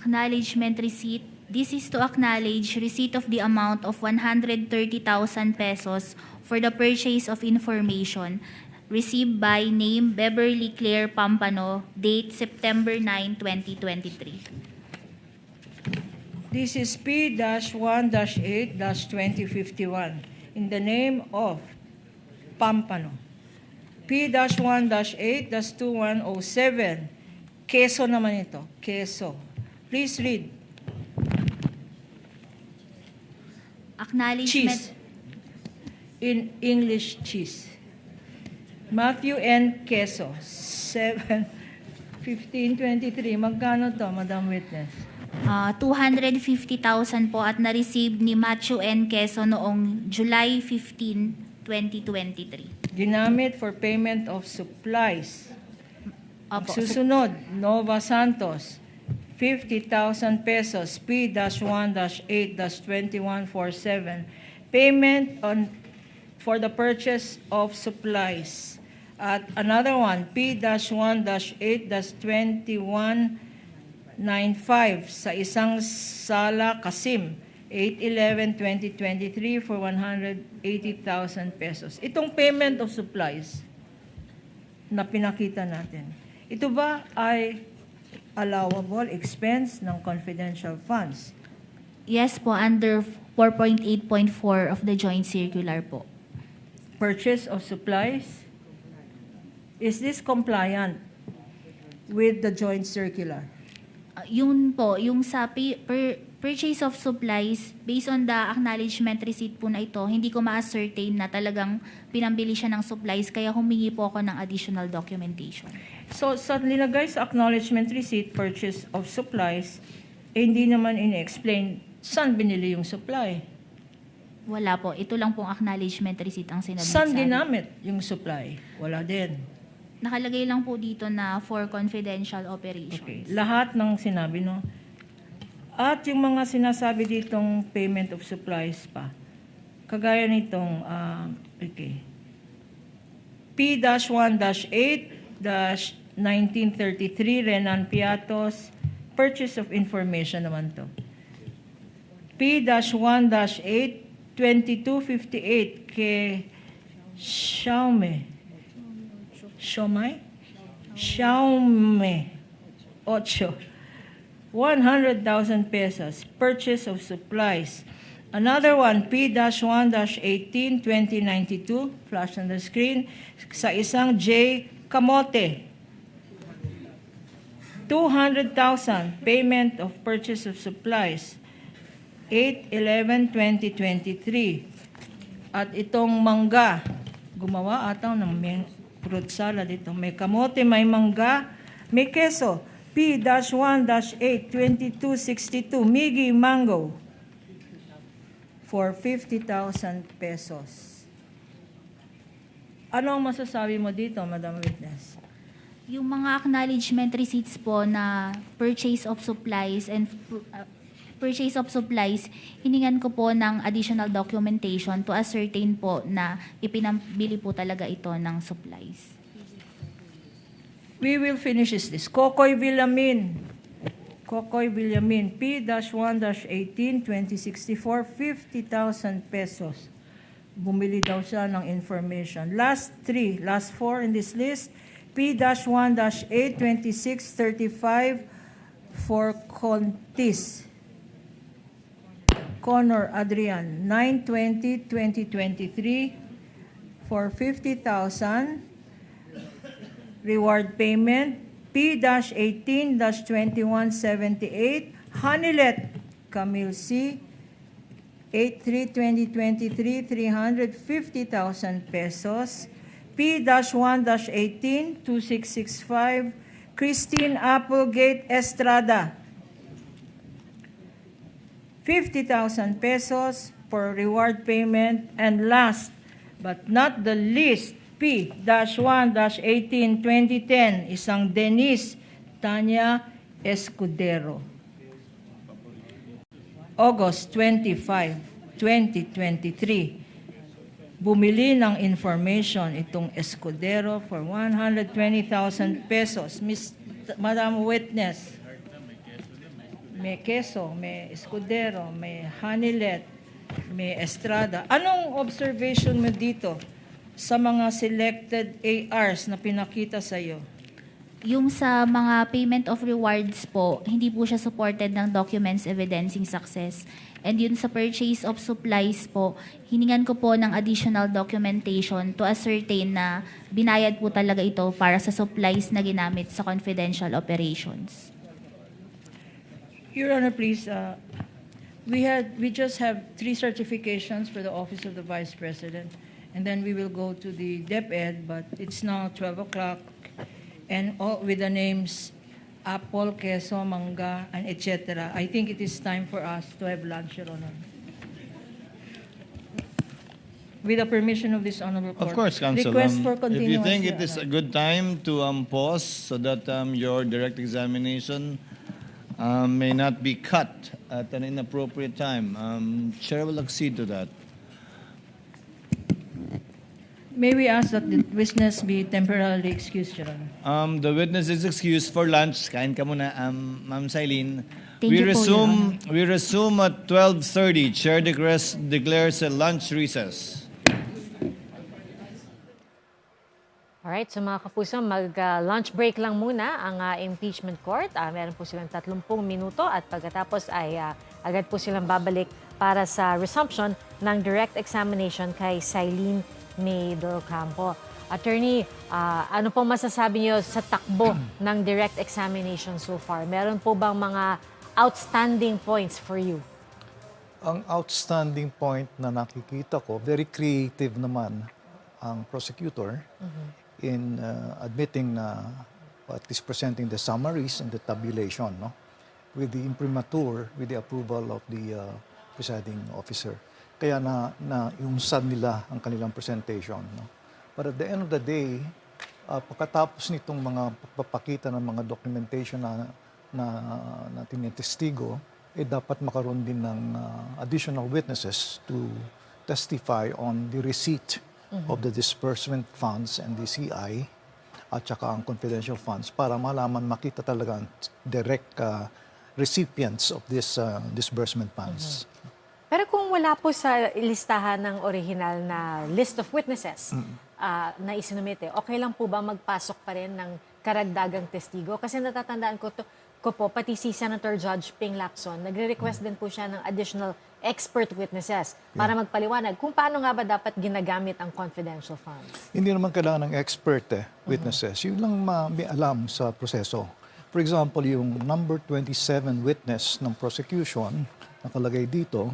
Acknowledgement receipt. This is to acknowledge receipt of the amount of 130,000 pesos for the purchase of information received by name Beverly Claire Pampano, date September 9, 2023. This is P-1-8-2051 in the name of Pampano. P-1-8-2107. Quezon naman ito. Quezon. Please read. Acknowledgement. Cheese. In English, cheese. Matthew N. Queso. 7-15-23. Magkano to, Madam Witness? 250,000 po at na-receive ni Matthew N. Queso noong July 15, 2023. Ginamit for payment of supplies. Opo. Susunod, Nova Santos, 50,000 pesos, P-1-8-2147. Payment for the purchase of supplies. At another one, P-1-8-2195 sa isang Sala Kasim, 8/11/2023 for 180,000 pesos. Itong payment of supplies na pinakita natin, ito ba ay allowable expense ng confidential funds? Yes po, under 4.8.4 of the joint circular po. Purchase of supplies? Is this compliant with the joint circular? Yun po, yung sa purchase of supplies, based on the acknowledgement receipt po na ito, hindi ko ma-ascertain na talagang pinambili siya ng supplies, kaya humingi po ako ng additional documentation. So, sa nilagay sa acknowledgement receipt, purchase of supplies, hindi naman in-explain saan binili yung supply. Wala po, ito lang pong acknowledgement receipt ang sinabit Saan sa akin. ginamit yung supply? Wala din. Nakalagay lang po dito na for confidential operations. Okay. Lahat ng sinabi, no? At yung mga sinasabi ditong payment of supplies pa, kagaya nitong, okay, P-1-8-1933, Renan Piatos, purchase of information naman to. P-1-8-2258, kay Xiaomi, 8, 100,000 pesos, purchase of supplies. Another one, P-1-18, 2092, flash on the screen, sa isang J. Camote. 200,000, payment of purchase of supplies. 8/11/2023. At itong mangga, gumawa ata ng fruit salad ito. May kamote, may mangga, may keso. P-1-8-2262, Miggy Mango, for 50,000 pesos. Ano ang masasabi mo dito, Madam Witness? Yung mga acknowledgement receipts po na purchase of supplies and purchase of supplies, hiningan ko po ng additional documentation to ascertain po na ipinambili po talaga ito ng supplies. We will finish this. Kokoy Villamin, P-1-18, 2064, 50,000 pesos. Bumili daw siya ng information. Last four in this list, P-1-8, 2635, for Contis. Connor Adrian, 9/20/2023, for 50,000. Reward payment, P-18-2178, Hanilet Camille C, 8/3/2023, 350,000 pesos. P-1-18, 2665, Christine Applegate Estrada, 50,000 pesos for reward payment. And last but not the least, P-1-18, 2010, isang Denise Tanya Escudero. August 25, 2023, bumili ng information itong Escudero for 120,000 pesos. Madam Witness, may Quezon, may Escudero, may Hanilet, may Estrada. Anong observation mo dito sa mga selected ARs na pinakita sa iyo? Yung sa mga payment of rewards po, hindi po siya supported ng documents evidencing success. And yun sa purchase of supplies po, hiningan ko po ng additional documentation to ascertain na binayad po talaga ito para sa supplies na ginamit sa confidential operations. Your Honor, please, we just have 3 certifications for the Office of the Vice President, and then we will go to the DepEd, but it's now 12 o'clock, and all with the names Apple, Queso, Manga, and etc. I think it is time for us to have lunch, Your Honor. With the permission of this honorable court. Of course, Counsel. Request for If continuance, you think Your it is a Honor. good time to pause so that your direct examination may not be cut at an inappropriate time, Chair will accede to that. May we ask that the witness be temporarily excused, Your Honor? The witness is excused for lunch. Kain ka muna, Ma'am Silene. Thank you po, Your Honor. We resume at 12:30. Chair declares a lunch recess. Alright, so mga kapuso, mag-lunch break lang muna ang impeachment court. Meron po silang 30 minuto at pagkatapos ay agad po silang babalik para sa resumption ng direct examination kay Silene May Del Campo. Attorney, ano pong masasabi niyo sa takbo ng direct examination so far? Meron po bang mga outstanding points for you? Ang outstanding point na nakikita ko, very creative naman ang prosecutor in admitting na at least presenting the summaries and the tabulation, no? With the imprimatur, with the approval of the presiding officer. Kaya na iunsad nila ang kanilang presentation, no? But at the end of the day, pagkatapos nitong mga pagpapakita ng mga documentation na tinitestigo, dapat makaroon din ng additional witnesses to testify on the receipt of the disbursement funds and the CI at saka ang confidential funds para malaman, makita talaga ang direct recipients of this disbursement funds. Pero kung wala po sa listahan ng original na list of witnesses na isinumite, okay lang po ba magpasok pa rin ng karagdagang testigo? Kasi natatandaan ko po, pati si Senator Judge Ping Lacson, nagre-request din po siya ng additional expert witnesses para magpaliwanag kung paano nga ba dapat ginagamit ang confidential funds. Hindi naman kailangan ng expert witnesses. Yun lang may alam sa proseso. For example, yung number 27 witness ng prosecution, nakalagay dito,